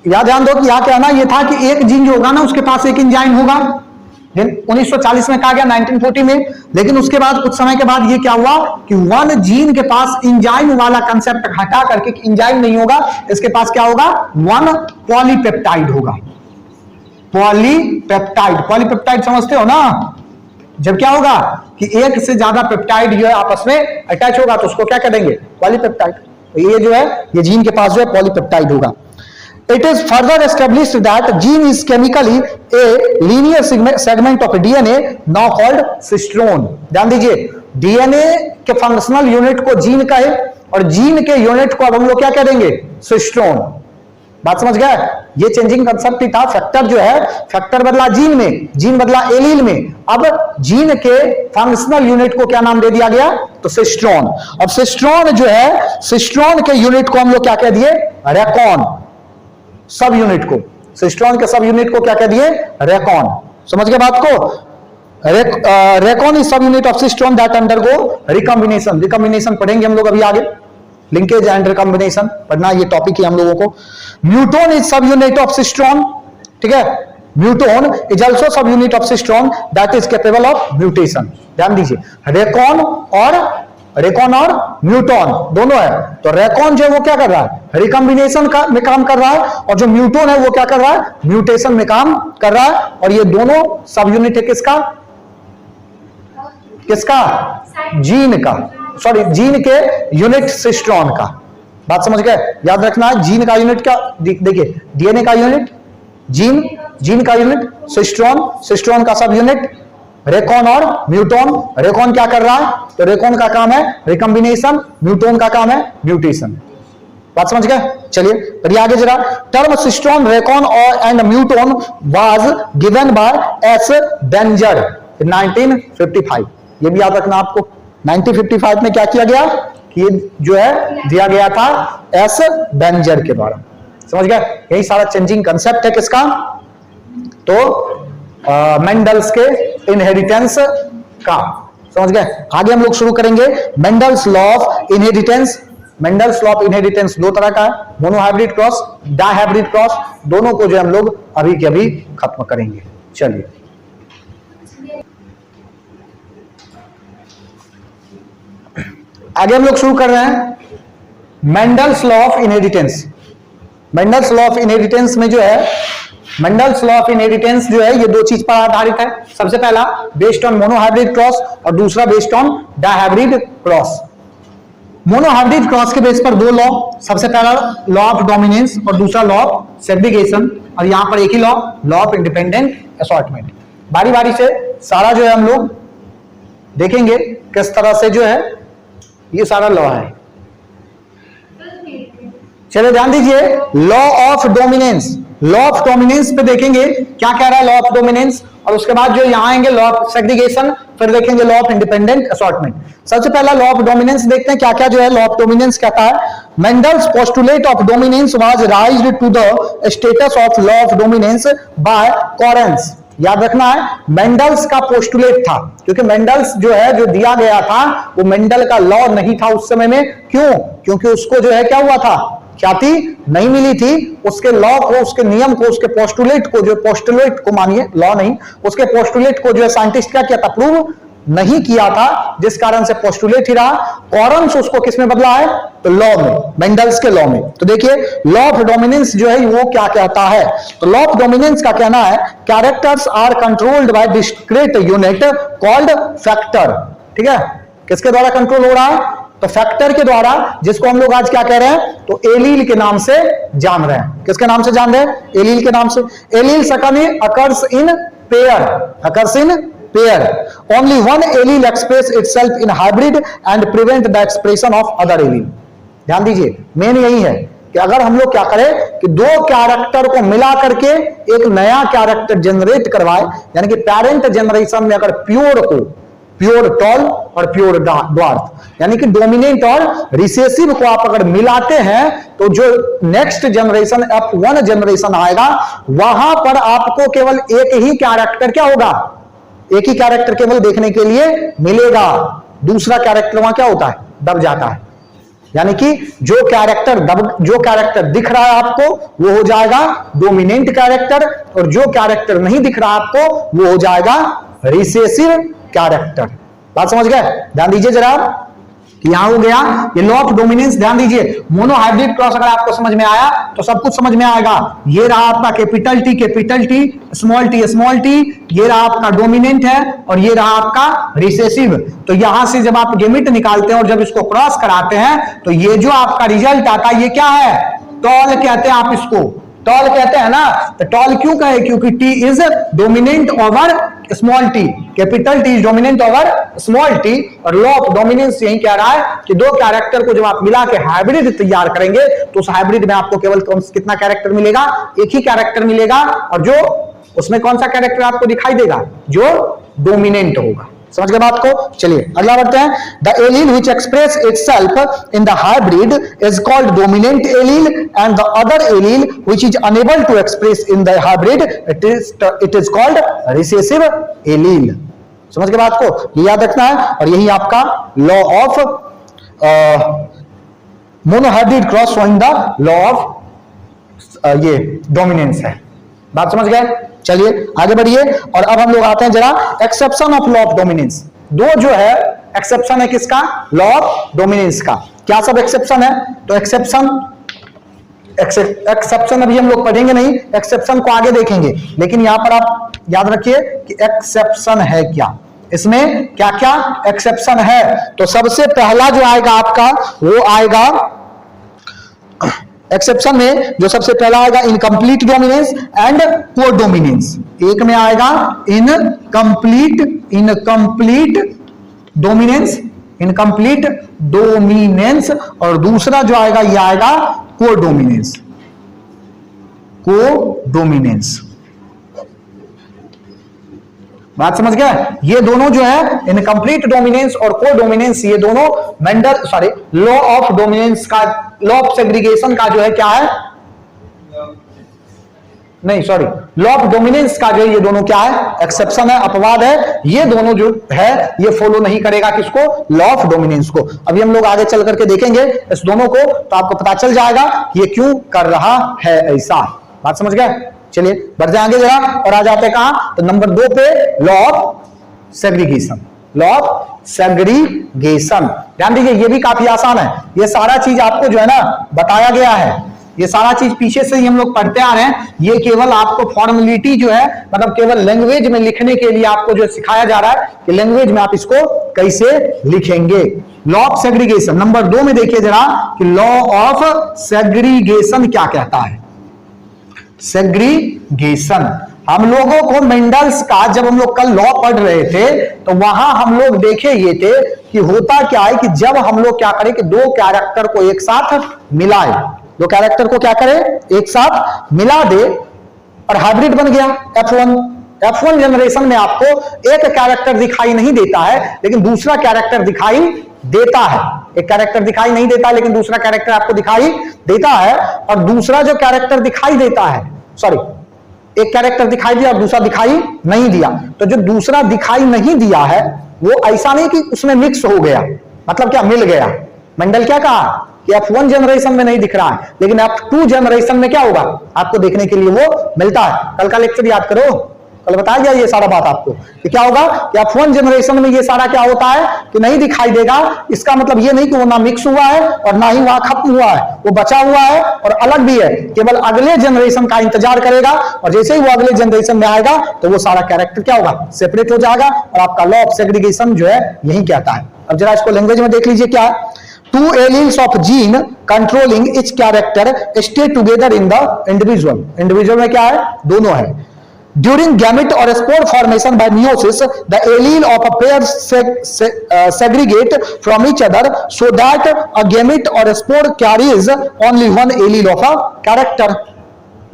या ध्यान दो कि यहां कहना यह था कि एक जीन जो होगा ना उसके पास एक एंजाइम होगा। 1940 में कहा गया, 1940 में। लेकिन उसके बाद कुछ समय के बाद ये क्या हुआ कि वन जीन के पास एंजाइम वाला कंसेप्ट हटा करके एंजाइम नहीं होगा, इसके पास क्या होगा, वन पॉलीपेप्टाइड होगा। पॉलीपेप्टाइड समझते हो ना? जब क्या होगा कि एक से ज्यादा पेप्टाइड जो है आपस में अटैच होगा तो उसको क्या करेंगे, पॉलीपेप्टाइड। तो ये जो है ये जीन के पास जो है पॉलीपेप्टाइड होगा। It is further established that gene is chemically a linear segment of DNA now called cistrone। ध्यान दीजिए, डीएनए के फंक्शनल यूनिट को जीन कहे और जीन के यूनिट को अब हम लोग क्या करेंगे, सिस्ट्रोन। बात समझ गए? ये चेंजिंग कंसेप्ट ही था। फैक्टर जो है, फैक्टर बदला जीन में, जीन बदला एलील में। अब जीन के फंक्शनल यूनिट को क्या नाम दे दिया गया, तो सिस्ट्रोन। अब सिस्ट्रोन जो है, सिस्ट्रोन के यूनिट को हम लोग क्या कह दिए, रेकॉन। सब यूनिट को, सिस्ट्रोन के सब यूनिट को क्या कह दिए, रेकॉन। समझ गए बात को? Recon is sub unit of cistron that undergo recombination. Recombination पढ़ेंगे हम लोग अभी आगे, लिंकेज एंड रिकॉम्बिनेशन पढ़ना, ये टॉपिक है हम लोगों को। Muton is sub unit of cistron. ठीक है, muton is also sub unit of cistron that is capable of mutation. ध्यान दीजिए, रेकॉन और म्यूटोन दोनों है। तो रेकॉन जो है वो क्या कर रहा है, रिकॉम्बिनेशन का में काम कर रहा है, और जो म्यूटोन है वो क्या कर रहा है, म्यूटेशन में काम कर रहा है। और ये दोनों सब यूनिट है किसका, जीन का, सॉरी जीन के यूनिट सिस्ट्रोन का। बात समझ गए? याद रखना है, जीन का यूनिट क्या, देखिए डीएनए का यूनिट जीन, जीन का यूनिट सिस्ट्रोन, सिस्ट्रोन का सब यूनिट रेकॉन और म्यूटोन। रेकॉन क्या कर रहा है, तो रेकॉन का काम है रिकॉम्बिनेशन, म्यूटोन का काम है म्यूटेशन। बात समझ गए? चलिए पढ़िए आगे जरा। टर्म सिस्ट्रोन, रेकॉन और and म्यूटोन was given by S Berger 1955। ये भी याद रखना आपको, 1955 में क्या किया गया कि जो है दिया गया था एस बेंजर के द्वारा। समझ गए? यही सारा चेंजिंग कंसेप्ट है किसका, तो मेंडल्स के इनहेरिटेंस का। समझ गए। आगे हम लोग शुरू करेंगे Mendel's law of inheritance. Mendel's law of inheritance दो तरह का है, मोनोहाइब्रिड क्रॉस, डायहाइब्रिड क्रॉस। दोनों को जो हम लोग अभी के अभी खत्म करेंगे। चलिए आगे हम लोग शुरू कर रहे हैं Mendel's law of inheritance. Mendel's law of inheritance में जो है, मेंडल्स लॉ ऑफ इनहेरिटेंस जो है ये दो चीज पर आधारित है। सबसे पहला बेस्ड ऑन मोनोहाइब्रिड क्रॉस और दूसरा based on dihybrid cross. Monohybrid cross के बेस पर दो लॉ, सबसे पहला लॉ ऑफ डोमिनेंस और दूसरा लॉ ऑफ सेग्रीगेशन, और यहां पर एक ही लॉ ऑफ इंडिपेंडेंट असॉर्टमेंट। बारी बारी से सारा जो है हम लोग देखेंगे किस तरह से जो है ये सारा लॉ है। चलिए ध्यान दीजिए, law of dominance. Law of dominance पे देखेंगे क्या कह रहा है लॉ ऑफ डोमिनेंस, और उसके बाद जो यहां आएंगे लॉ ऑफ सेग्रीगेशन, फिर देखेंगे लॉ ऑफ इंडिपेंडेंट असॉर्टमेंट। सबसे पहला लॉ ऑफ डोमिनेंस देखते हैं क्या क्या जो है लॉ ऑफ डोमिनेंस कहता है। Mendel's postulate of dominance was raised to the status of law of dominance by Correns. याद रखना है मेंडल्स का पोस्टुलेट था, क्योंकि मेंडल्स जो है जो दिया गया था वो मेंडल का लॉ नहीं था उस समय में। क्यों? क्योंकि उसको जो है क्या हुआ था, ख्याति नहीं मिली थी। उसके लॉ को, उसके नियम को, उसके पोस्टुलेट को, जो पोस्टुलेट को मानिए, लॉ नहीं, उसके पोस्टुलेट को जो है साइंटिस्ट क्या किया था, प्रूव नहीं किया था, जिस कारण से पोस्टुलेट ही रहा। कॉरेंस उसको किसमें बदला है, तो लॉ में, मेंडल्स के लॉ में। तो देखिए लॉ ऑफ डोमिनेंस जो है वो क्या कहता है। तो लॉ ऑफ डोमिनेंस का कहना है characters are controlled by discrete unit called factor. ठीक है, किसके द्वारा कंट्रोल हो रहा है, तो फैक्टर के द्वारा, जिसको हम लोग आज क्या कह रहे हैं, तो एलील के नाम से जान रहे हैं। किसके नाम से जान रहे हैं, एलील के नाम से। एलील सकनी occurs in pair, occurs in pair. Only one allele express itself in hybrid and prevent the expression of other allele. ध्यान दीजिए, मेन यही है कि अगर हम लोग क्या करें कि दो कैरेक्टर को मिला करके एक नया कैरेक्टर जनरेट करवाए, यानी कि पेरेंट जनरेशन में अगर प्योर टॉल और प्योर ड्वार्फ, यानी कि डोमिनेंट और रिसेसिव को आप अगर मिलाते हैं तो जो नेक्स्ट जनरेशन F1 जनरेशन आएगा वहां पर आपको केवल एक ही कैरेक्टर क्या होगा, एक ही कैरेक्टर केवल देखने के लिए मिलेगा। दूसरा कैरेक्टर वहां क्या होता है, दब जाता है। यानी कि जो कैरेक्टर दिख रहा है आपको वो हो जाएगा डोमिनेंट कैरेक्टर, और जो कैरेक्टर नहीं दिख रहा आपको वो हो जाएगा रिसेसिव कैरेक्टर। बात समझ गए? ध्यान दीजिए जरा, यहां हो गया ये लॉ ऑफ डोमिनेंस। ध्यान दीजिए, मोनोहाइब्रिड क्रॉस अगर आपको समझ में आया तो सब कुछ समझ में आएगा। ये रहा आपका कैपिटल टी, स्मॉल टी, ये रहा आपका डोमिनेंट है, और ये रहा आपका रिसेसिव। तो यहां से जब आप गेमिट निकालते हैं और जब इसको क्रॉस कराते हैं तो ये जो आपका रिजल्ट आता है ये क्या है, टॉल कहते हैं आप इसको, टॉल कहते हैं ना। तो टॉल क्यों कहे, क्योंकि T is dominant over small t, capital T is dominant over small T. और लॉ ऑफ डोमिनेंस यही कह रहा है कि दो कैरेक्टर को जब आप मिला के हाइब्रिड तैयार करेंगे तो उस हाइब्रिड में आपको केवल कितना कैरेक्टर मिलेगा, एक ही कैरेक्टर मिलेगा, और जो उसमें कौन सा कैरेक्टर आपको दिखाई देगा, जो डोमिनेंट होगा। समझ गए बात को? चलिए अगला बढ़ते हैं। The allele which express itself in the hybrid is called dominant allele, and the other allele which is unable to express in the hybrid it is called recessive allele. समझ गए बात को? ये याद रखना है, और यही आपका law of monohybrid cross showing the law of ये डोमिनेंस है। बात समझ गए? चलिए आगे बढ़िए, और अब हम लोग आते हैं जरा exception of law of dominance. दो जो है एक्सेप्शन है किसका, लॉ ऑफ डोमिनेंस का। क्या सब एक्सेप्शन है, तो एक्सेप्शन अभी हम लोग पढ़ेंगे नहीं, एक्सेप्शन को आगे देखेंगे, लेकिन यहां पर आप याद रखिए कि एक्सेप्शन है क्या, इसमें क्या क्या एक्सेप्शन है। तो सबसे पहला जो आएगा आपका वो आएगा एक्सेप्शन में, जो सबसे पहला आएगा इनकम्प्लीट डोमिनेंस एंड को डोमिनेंस। एक में आएगा इनकम्प्लीट डोमिनेंस, और दूसरा जो आएगा ये आएगा को डोमिनेंस। बात समझ गया? ये दोनों जो है इनकम्प्लीट डोमिनेंस और को डोमिनेंस, ये दोनों लॉ ऑफ डोमिनेंस का, लॉ ऑफ सेग्रीगेशन का जो है क्या है, नहीं सॉरी, लॉ ऑफ डोमिनेंस का जो ये दोनों क्या है, एक्सेप्शन है, अपवाद है, ये दोनों जो है ये फॉलो नहीं करेगा किसको, लॉ ऑफ डोमिनेंस को। अभी हम लोग आगे चल करके देखेंगे इस दोनों को, तो आपको पता चल जाएगा कि ये क्यों कर रहा है ऐसा। बात समझ गए? चलिए बढ़ जाएंगे जरा और आ जाते कहां, तो नंबर 2 पे law of segregation. Law of segregation ध्यान दीजिए, ये भी काफी आसान है, ये सारा चीज आपको जो है ना बताया गया है, ये सारा चीज पीछे से ही हम लोग पढ़ते आ रहे हैं। ये केवल आपको फॉर्मेलिटी जो है, मतलब केवल लैंग्वेज में लिखने के लिए आपको जो सिखाया जा रहा है कि लैंग्वेज में आप इसको कैसे लिखेंगे। लॉ ऑफ सेग्रीगेशन नंबर 2 में देखिए जरा कि लॉ ऑफ सेग्रीगेशन क्या कहता है। सेग्रीगेशन हम लोगों को मेंडल्स का जब हम लोग कल लॉ पढ़ रहे थे तो वहां हम लोग देखे ये थे कि होता क्या है कि जब हम लोग क्या करें कि दो कैरेक्टर को एक साथ मिलाए, दो कैरेक्टर को क्या करें एक साथ मिला दे और हाइब्रिड बन गया F1 जनरेशन में आपको एक कैरेक्टर दिखाई नहीं देता है लेकिन दूसरा कैरेक्टर दिखाई देता है। एक कैरेक्टर दिखाई नहीं देता लेकिन दूसरा कैरेक्टर आपको दिखाई देता है, और दूसरा जो कैरेक्टर दिखाई देता है, सॉरी एक कैरेक्टर दिखाई दिया और दूसरा दिखाई नहीं दिया, तो जो दूसरा दिखाई नहीं दिया है वो ऐसा नहीं कि उसमें मिक्स हो गया, मतलब क्या मिल गया। मेंडल क्या कहा कि F1 जनरेशन में नहीं दिख रहा है लेकिन F2 जनरेशन में क्या होगा, आपको देखने के लिए वो मिलता है। कल का लेक्चर याद करो, कल बताया गया ये सारा बात आपको कि क्या होगा कि F1 जनरेशन में ये सारा क्या होता है कि नहीं दिखाई देगा। इसका मतलब ये नहीं कि वो ना मिक्स हुआ है और ना ही वहां खत्म हुआ है, वो बचा हुआ है और अलग भी है, केवल अगले जनरेशन का इंतजार करेगा और जैसे ही वो अगले जनरेशन में आएगा तो वो सारा कैरेक्टर क्या होगा, सेपरेट हो जाएगा। और आपका लॉ ऑफ सेग्रीगेशन जो है यही कहता है। अब जरा इसको लैंग्वेज में देख लीजिए, क्या two alleles of gene controlling each character stay together in the individual। individual में क्या है, दोनों है। during gamete or spore formation by meiosis the allele of a pair segregate from each other so that a gamete or a spore carries only one allele of a character।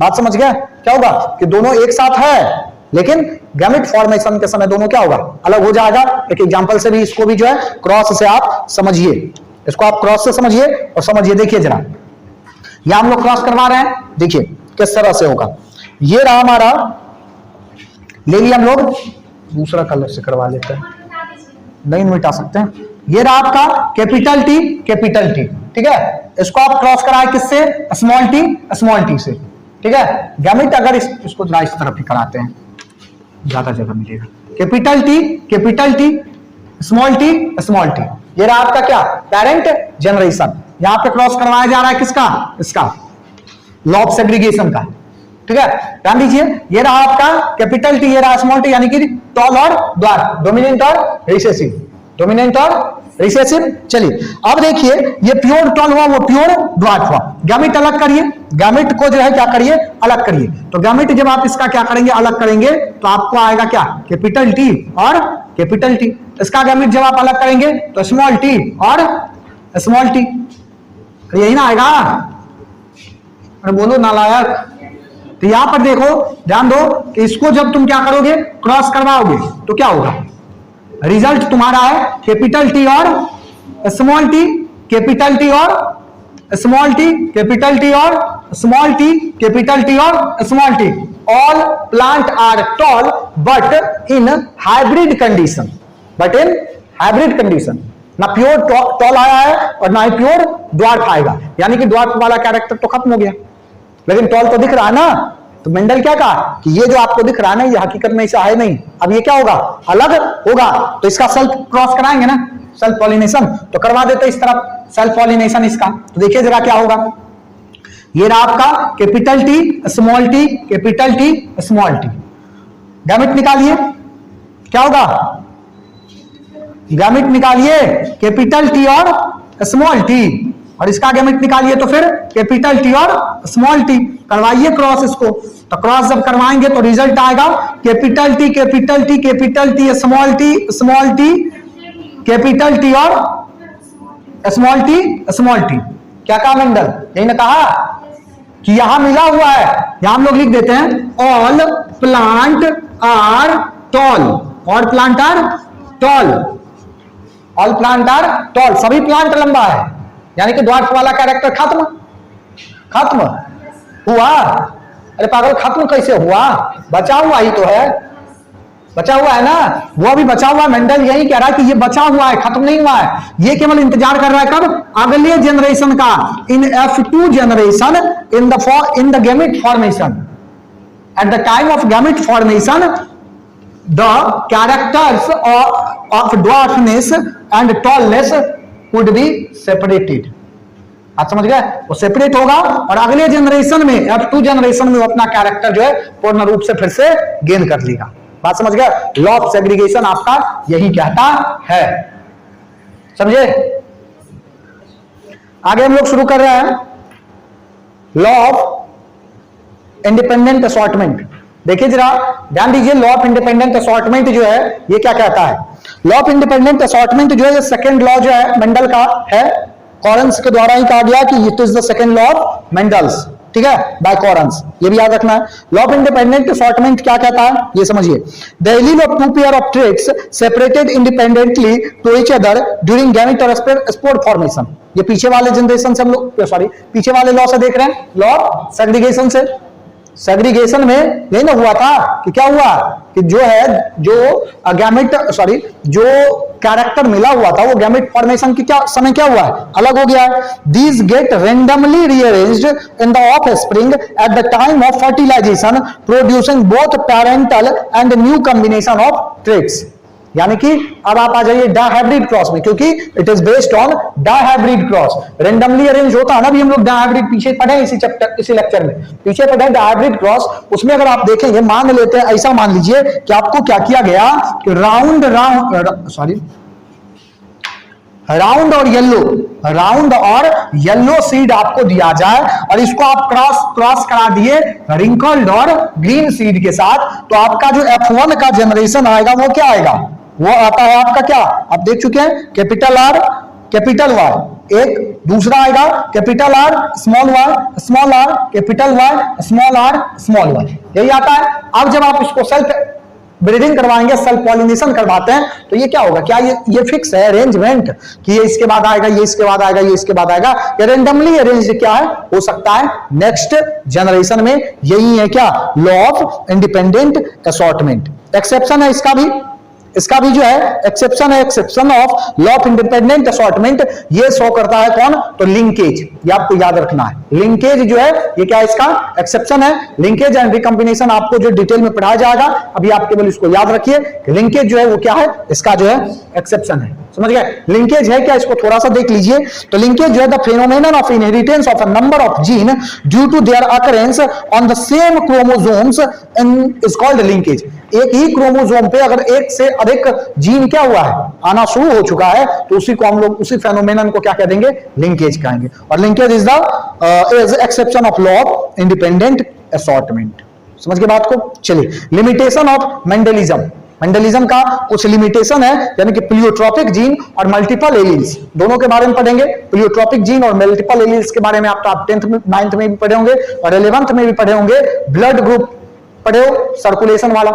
बात समझ गया? क्या होगा कि दोनों एक साथ है लेकिन गैमेट फॉर्मेशन के समय दोनों क्या होगा, अलग हो जाएगा। एक एग्जांपल से भी इसको भी जो है क्रॉस से आप समझिए, इसको आप क्रॉस से समझिए और समझिए। देखिए जरा यहां हम लोग क्रॉस करवा रहे हैं, देखिए किस तरह से होगा। ये रहा हमारा, ले लिया हम लोग, दूसरा कलर से करवा लेते हैं, नहीं मिटा सकते हैं। ये रहा आपका कैपिटल टी, ठीक है। इसको आप क्रॉस कराए किससे, स्मॉल टी से, ठीक है। गैमेट अगर इसको जरा इस तरफ ही कराते हैं ज्यादा जगह मिलेगा। कैपिटल टी स्मॉल टी, ये रहा आपका क्या, पेरेंट जनरेशन। यहां पे क्रॉस करवाया जा रहा है किसका, इसका लॉ ऑफ सेग्रीगेशन का, ठीक है। ध्यान दीजिए, ये रहा आपका कैपिटल टी, ये रहा स्मॉल टी, यानी कि टॉल और ड्वार्फ, डोमिनेंट और रिसेसिव। चलिए अब देखिए, ये प्योर टॉल हुआ, वो प्योर ड्वार्फ हुआ। गैमेट अलग करिए, गैमेट को जो है क्या करिए, अलग करिए। तो गैमेट जब आप इसका क्या करेंगे, अलग करेंगे, तो आपको आएगा क्या, कैपिटल टी और कैपिटल टी। इसका गैमेट जब आप अलग करेंगे तो स्मॉल टी और स्मॉल टी, यही ना आएगा। अरे बोलो नालायक। तो यहां पर देखो, ध्यान दो कि इसको जब तुम क्या करोगे, क्रॉस करवाओगे, तो क्या होगा, रिजल्ट तुम्हारा है कैपिटल टी और स्मॉल टी, कैपिटल टी और स्मॉल टी, कैपिटल टी और स्मॉल टी, कैपिटल टी और small t. All plant are tall but in hybrid condition, ना प्योर टॉल आया है और ना ही प्योर ड्वार्फ आएगा, यानी कि ड्वार्फ वाला कैरेक्टर तो खत्म हो गया लेकिन टॉल तो दिख रहा है ना। तो मेंडल क्या कहा कि ये जो आपको दिख रहा है ना, ये हकीकत में ऐसा है नहीं, अब ये क्या होगा, अलग होगा। तो इसका सेल्फ क्रॉस कराएंगे ना, सेल्फ पॉलिनेशन, तो करवा देते इस तरफ सेल्फ पॉलिनेशन इसका। तो देखिए जरा क्या होगा, ये रहा आपका capital T small t, capital T small T. Gamete निकालिए, क्या होगा, गैमेट निकालिए कैपिटल टी और स्मॉल टी, और इसका गैमेट निकालिए तो फिर कैपिटल टी और स्मॉल टी। करवाइए क्रॉस इसको, तो क्रॉस जब करवाएंगे तो रिजल्ट आएगा capital T capital T capital T small t capital T और स्मॉल टी। क्या कहा मेंडल, यही ना कहा कि यहां मिला हुआ है, यहां हम लोग लिख देते हैं all plant are tall, all plant are tall, all plant are tall, सभी प्लांट लंबा है, यानी कि ड्वार्फ वाला कैरेक्टर खत्म हुआ। अरे पागल, खत्म कैसे हुआ? बचा हुआ ही तो है, बचा हुआ है ना, वो अभी बचा हुआ है। मेंडल यही कह रहा है कि ये बचा हुआ है, खत्म नहीं हुआ है, ये केवल इंतजार कर रहा है कब? अगले जनरेशन का। इन F2 generation in the gamete formation, eight the time of gamete formation the characters of dwarfness and tallness would be separated. आप समझ गए? वो सेपरेट होगा और अगले जनरेशन में, F2 जनरेशन में, वो अपना कैरेक्टर जो है पूर्ण रूप से फिर से गेन कर लेगा। बात समझ गए? लॉ ऑफ सेग्रीगेशन आपका यही कहता है। समझे? आगे हम लोग शुरू कर रहे हैं लॉ ऑफ इंडिपेंडेंट असॉर्टमेंट। देखिए जरा ध्यान दीजिए, लॉ ऑफ इंडिपेंडेंट असॉर्टमेंट जो है ये क्या कहता है? लॉ ऑफ इंडिपेंडेंट असॉर्टमेंट जो है, ये सेकंड लॉ जो है मेंडल का है, कॉरेंस के द्वारा ही कहा गया कि it is the second law of Mendel's, ठीक है, बाय कॉरेंस। ये भी याद रखना है। लॉ ऑफ इंडिपेंडेंट असॉर्टमेंट क्या कहता है ये समझिए। The allele of two pair of traits separated independently to each other during gamete और स्पोर फॉर्मेशन। ये पीछे वाले जनरेशन से हम लोग, सॉरी, पीछे वाले लॉ से देख रहे हैं, लॉ ऑफ सेग्रीगेशन से। सेग्रीगेशन में यही ना हुआ था कि क्या हुआ कि जो है, जो गैमेट, सॉरी, जो कैरेक्टर मिला हुआ था वो गैमेट फॉर्मेशन की क्या समय क्या हुआ है? अलग हो गया है। These get randomly rearranged in the offspring at the time of fertilisation, producing both parental and new combination of traits. यानी कि अब आप आ जाइए डायहाइब्रिड क्रॉस में, क्योंकि it is based on dihybrid cross. Randomly arrange होता है ना, भी हम लोग डायहाइब्रिड पीछे पढ़े इसी चैप्टर, इसी लेक्चर में पीछे पढ़े डायहाइब्रिड क्रॉस। उसमें अगर आप देखेंगे, मान लेते हैं, ऐसा मान लीजिए कि आपको क्या किया गया कि राउंड और येलो सीड आपको दिया जाए और इसको आप क्रॉस करा दिए रिंकल्ड और ग्रीन सीड के साथ, तो आपका जो F1 का जनरेशन आएगा वो क्या आएगा? वो आता है आपका क्या, आप देख चुके हैं, कैपिटल आर कैपिटल वाई। एक दूसरा आएगा capital R small are capital Y small Y, यही आता है। अब जब आप इसको सेल्फ ब्रीडिंग करवाएंगे, सेल्फ पॉलिनेशन करवाते हैं, तो ये क्या होगा? क्या ये फिक्स है अरेंजमेंट कि ये इसके बाद आएगा, ये इसके बाद आएगा, ये इसके बाद आएगा? ये रेंडमली अरेंज क्या है, हो सकता है नेक्स्ट जनरेशन में। यही है क्या? Law of independent assortment. Exception है इसका भी जो है एक्सेप्शन है, exception of law of independent assortment. ये शो करता है कौन? तो लिंकेज। ये आपको याद रखना है, लिंकेज जो है ये क्या है? इसका एक्सेप्शन है। लिंकेज एंड रिकॉम्बिनेशन आपको जो डिटेल में पढ़ाया जाएगा, अभी आप केवल इसको याद रखिए। लिंकेज जो है वो क्या है? इसका जो है एक्सेप्शन है। समझ गए? लिंकेज है क्या, इसको थोड़ा सा देख लीजिए। तो लिंकेज जो है the phenomenon of inheritance of a number of gene due to their occurrence on the same chromosomes is called linkage. एक ही क्रोमोसोम पे अगर एक से अधिक जीन क्या हुआ है, आना शुरू हो चुका है, तो उसी को हम लोग, उसी फेनोमेनन को क्या कह देंगे? लिंकेज कहेंगे। और linkage is the exception of law of independent assortment. समझ के बात को? चलिए, लिमिटेशन ऑफ मेंडलिज्म। मेंडलिज्म का कुछ लिमिटेशन है, यानी कि प्लियोट्रोपिक जीन और मल्टीपल एलील्स, दोनों के बारे में पढ़ेंगे। प्लियोट्रोपिक जीन और मल्टीपल एलील्स के बारे में आप 10th में 9th में भी पढ़े होंगे और 11th में भी पढ़े होंगे। ब्लड ग्रुप पढ़े हो, सर्कुलेशन वाला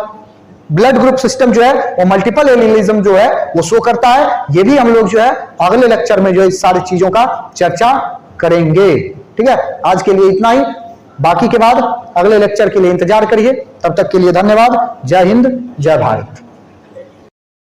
ब्लड ग्रुप सिस्टम जो है वो मल्टीपल एलीलिज्म जो है वो शो करता है। ये भी हम लोग जो है अगले लेक्चर में जो है इस सारी चीजों का चर्चा करेंगे। ठीक है, आज के लिए इतना ही, बाकी के बाद अगले लेक्चर के लिए इंतजार करिए। तब तक के लिए धन्यवाद। जय हिंद, जय भारत।